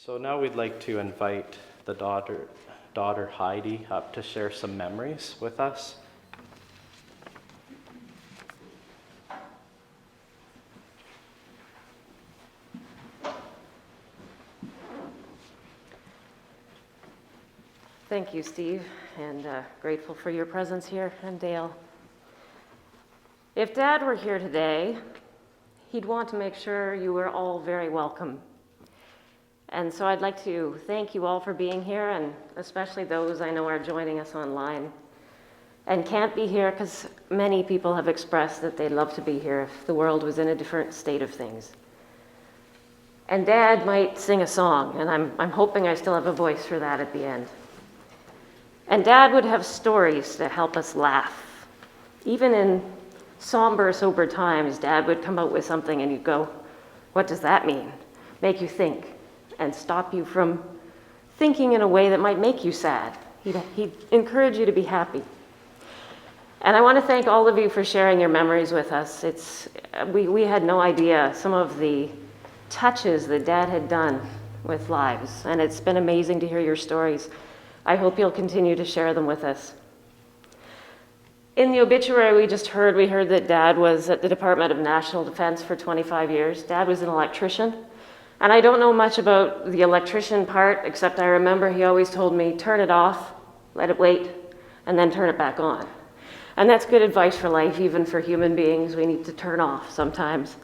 So now we'd like to invite the daughter Heidi up to share some memories with us. Thank you, Steve, and grateful for your presence here, and Dale. If Dad were here today, he'd want to make sure you were all very welcome. And so I'd like to thank you all for being here, and especially those I know are joining us online and can't be here, because many people have expressed that they'd love to be here if the world was in a different state of things. And Dad might sing a song, and I'm hoping I still have a voice for that at the end. And Dad would have stories to help us laugh. Even in somber, sober times, Dad would come out with something and you'd go, what does that mean? Make you think and stop you from thinking in a way that might make you sad. He'd encourage you to be happy. And I want to thank all of you for sharing your memories with us. We had no idea some of the touches that Dad had done with lives, and it's been amazing to hear your stories. I hope you'll continue to share them with us. In the obituary we heard that Dad was at the Department of National Defense for 25 years. Dad was an electrician. And I don't know much about the electrician part, except I remember he always told me, turn it off, let it wait, and then turn it back on. And that's good advice for life, even for human beings. We need to turn off sometimes.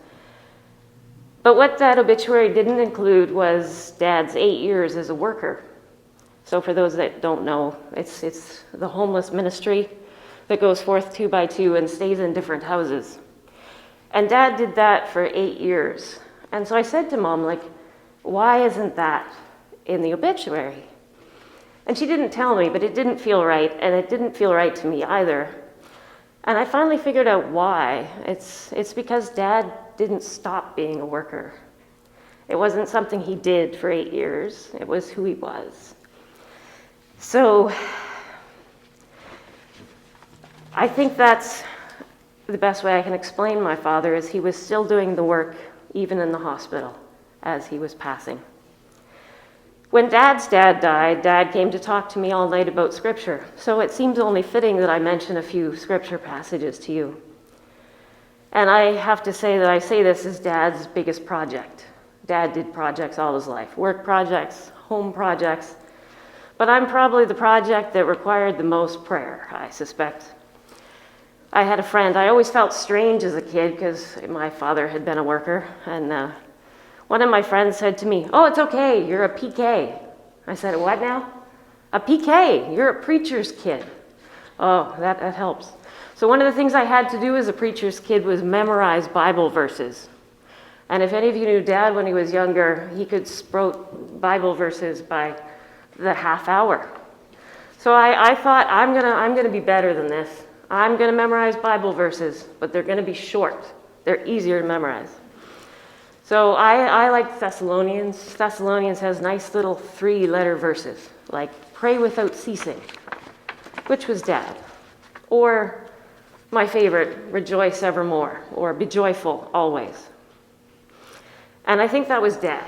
But what that obituary didn't include was Dad's 8 years as a worker. So for those that don't know, it's the homeless ministry that goes forth 2 by 2 and stays in different houses. And Dad did that for 8 years. And so I said to Mom, why isn't that in the obituary? And she didn't tell me, but it didn't feel right, and it didn't feel right to me either. And I finally figured out why. It's because Dad didn't stop being a worker. It wasn't something he did for 8 years. It was who he was. So I think that's the best way I can explain my father, is he was still doing the work even in the hospital as he was passing. When Dad's dad died, Dad came to talk to me all night about Scripture, so it seems only fitting that I mention a few Scripture passages to you. And I have to say that I say this as Dad's biggest project. Dad did projects all his life, work projects, home projects, but I'm probably the project that required the most prayer, I suspect. I had a friend. I always felt strange as a kid because my father had been a worker. And one of my friends said to me, oh, it's okay, you're a PK. I said, what now? A PK, you're a preacher's kid. Oh, that helps. So one of the things I had to do as a preacher's kid was memorize Bible verses. And if any of you knew Dad when he was younger, he could sprout Bible verses by the half hour. So I thought, I'm gonna be better than this. I'm going to memorize Bible verses, but they're going to be short. They're easier to memorize. So I like Thessalonians. Thessalonians has nice little 3-letter verses, like pray without ceasing, which was Dad. Or my favorite, rejoice evermore, or be joyful always. And I think that was Dad.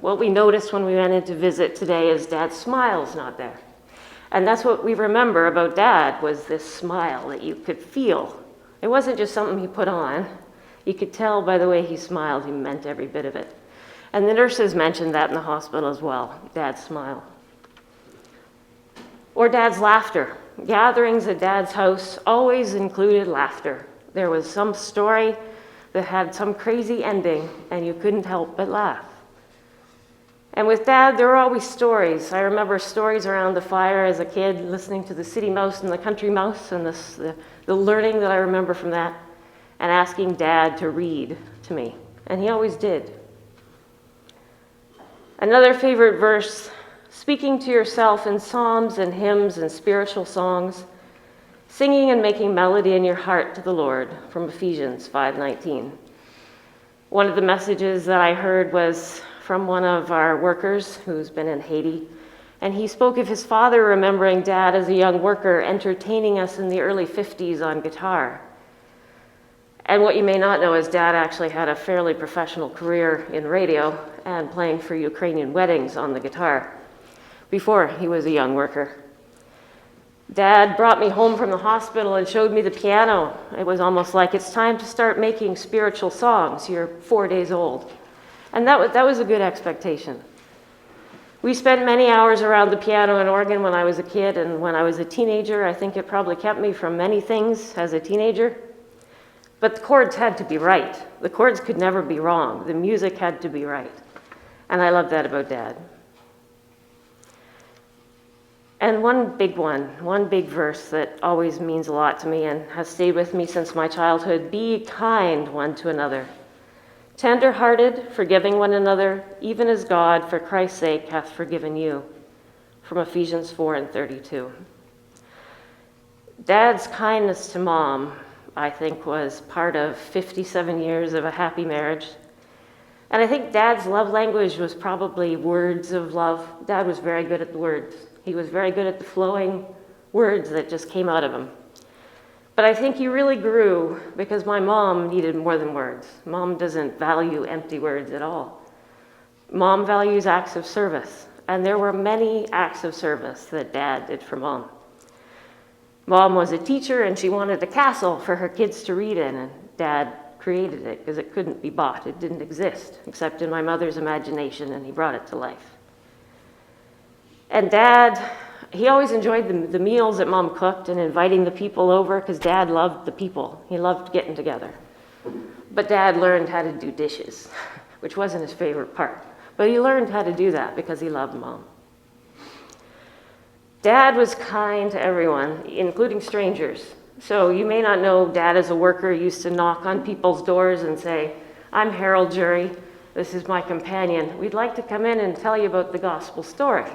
What we noticed when we went in to visit today is Dad's smile's not there. And that's what we remember about Dad, was this smile that you could feel. It wasn't just something he put on. You could tell by the way he smiled, he meant every bit of it. And the nurses mentioned that in the hospital as well, Dad's smile. Or Dad's laughter. Gatherings at Dad's house always included laughter. There was some story that had some crazy ending, and you couldn't help but laugh. And with Dad, there were always stories. I remember stories around the fire as a kid, listening to the City Mouse and the Country Mouse, and the learning that I remember from that, and asking Dad to read to me. And he always did. Another favorite verse, speaking to yourself in psalms and hymns and spiritual songs, singing and making melody in your heart to the Lord, from Ephesians 5:19. One of the messages that I heard was from one of our workers who's been in Haiti. And he spoke of his father remembering Dad as a young worker entertaining us in the early 50s on guitar. And what you may not know is Dad actually had a fairly professional career in radio and playing for Ukrainian weddings on the guitar before he was a young worker. Dad brought me home from the hospital and showed me the piano. It was almost like, it's time to start making spiritual songs. You're 4 days old. And that was a good expectation. We spent many hours around the piano and organ when I was a kid, and when I was a teenager, I think it probably kept me from many things as a teenager. But the chords had to be right. The chords could never be wrong. The music had to be right. And I love that about Dad. And one big verse that always means a lot to me and has stayed with me since my childhood: be kind one to another, tender-hearted, forgiving one another, even as God, for Christ's sake, hath forgiven you. From Ephesians 4:32. Dad's kindness to Mom, I think, was part of 57 years of a happy marriage. And I think Dad's love language was probably words of love. Dad was very good at the words. He was very good at the flowing words that just came out of him. But I think he really grew because my mom needed more than words. Mom doesn't value empty words at all. Mom values acts of service, and there were many acts of service that Dad did for Mom. Mom was a teacher, and she wanted a castle for her kids to read in, and Dad created it because it couldn't be bought. It didn't exist except in my mother's imagination, and he brought it to life. And Dad, he always enjoyed the meals that Mom cooked and inviting the people over because Dad loved the people. He loved getting together. But Dad learned how to do dishes, which wasn't his favorite part. But he learned how to do that because he loved Mom. Dad was kind to everyone, including strangers. So you may not know Dad as a worker used to knock on people's doors and say, "I'm Harold Jury. This is my companion. We'd like to come in and tell you about the gospel story."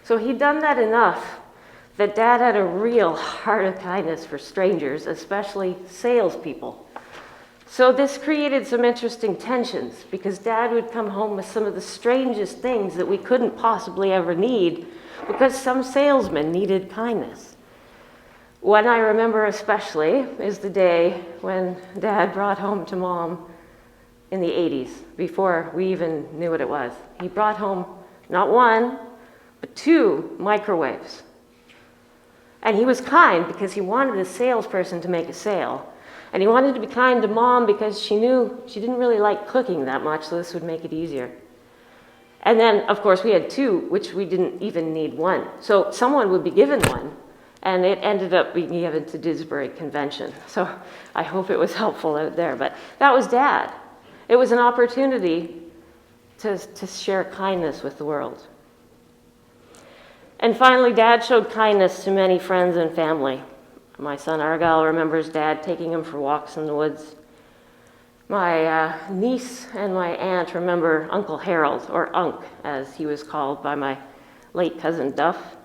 So he'd done that enough that Dad had a real heart of kindness for strangers, especially salespeople. So this created some interesting tensions because Dad would come home with some of the strangest things that we couldn't possibly ever need because some salesmen needed kindness. One I remember especially is the day when Dad brought home to Mom in the 80s, before we even knew what it was. He brought home not one, but 2 microwaves. And he was kind because he wanted the salesperson to make a sale. And he wanted to be kind to Mom because she knew she didn't really like cooking that much, so this would make it easier. And then, of course, we had 2, which we didn't even need 1. So someone would be given 1, and it ended up being given to Didsbury Convention. So I hope it was helpful out there. But that was Dad. It was an opportunity to share kindness with the world. And finally, Dad showed kindness to many friends and family. My son Argyle remembers Dad taking him for walks in the woods. My niece and my aunt remember Uncle Harold, or Unc, as he was called by my late cousin Duff.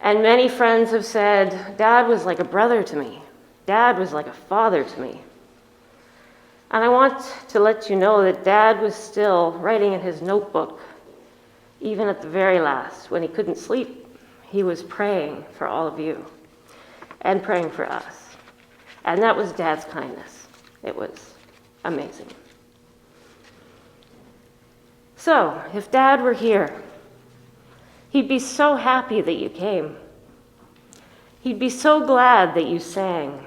And many friends have said, Dad was like a brother to me. Dad was like a father to me. And I want to let you know that Dad was still writing in his notebook. Even at the very last, when he couldn't sleep, he was praying for all of you and praying for us. And that was Dad's kindness. It was amazing. So, if Dad were here, he'd be so happy that you came. He'd be so glad that you sang.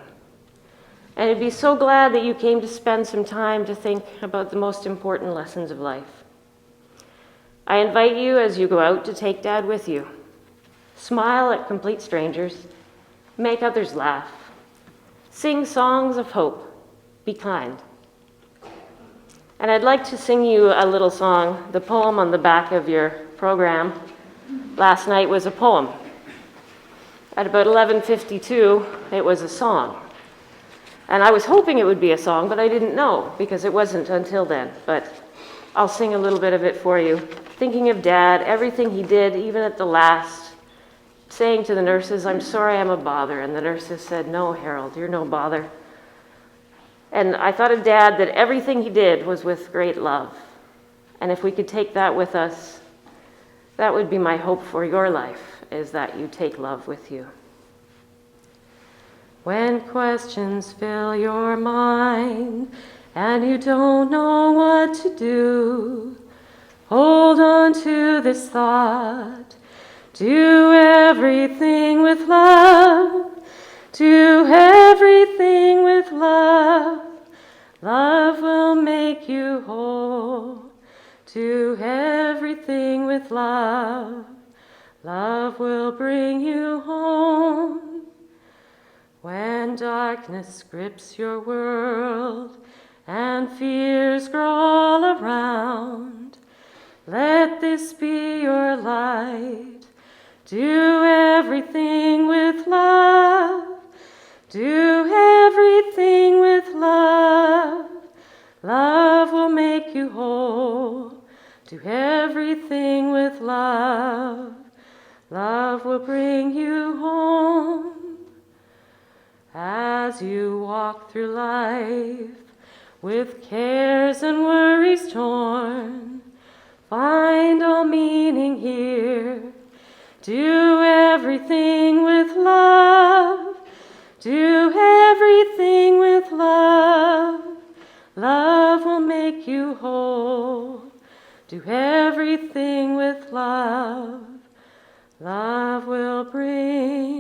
And he'd be so glad that you came to spend some time to think about the most important lessons of life. I invite you, as you go out, to take Dad with you. Smile at complete strangers. Make others laugh. Sing songs of hope. Be kind. And I'd like to sing you a little song. The poem on the back of your program last night was a poem. At about 11:52, it was a song. And I was hoping it would be a song, but I didn't know, because it wasn't until then. But I'll sing a little bit of it for you. Thinking of Dad, everything he did, even at the last, saying to the nurses, "I'm sorry I'm a bother." And the nurses said, "No, Harold, you're no bother." And I thought of Dad, that everything he did was with great love. And if we could take that with us, that would be my hope for your life, is that you take love with you. When questions fill your mind and you don't know what to do, hold on to this thought. Do everything with love. Do everything with love. Love will make you whole. Do everything with love. Love will bring you home. When darkness grips your world and fears grow all around, let this be your light. Do everything with love. Do everything with love. Love will make you whole. Do everything with love. Love will bring you home. As you walk through life with cares and worries torn, find all meaning here. Do everything with love. Do everything with love. Love will make you whole. Do everything with love. Love will bring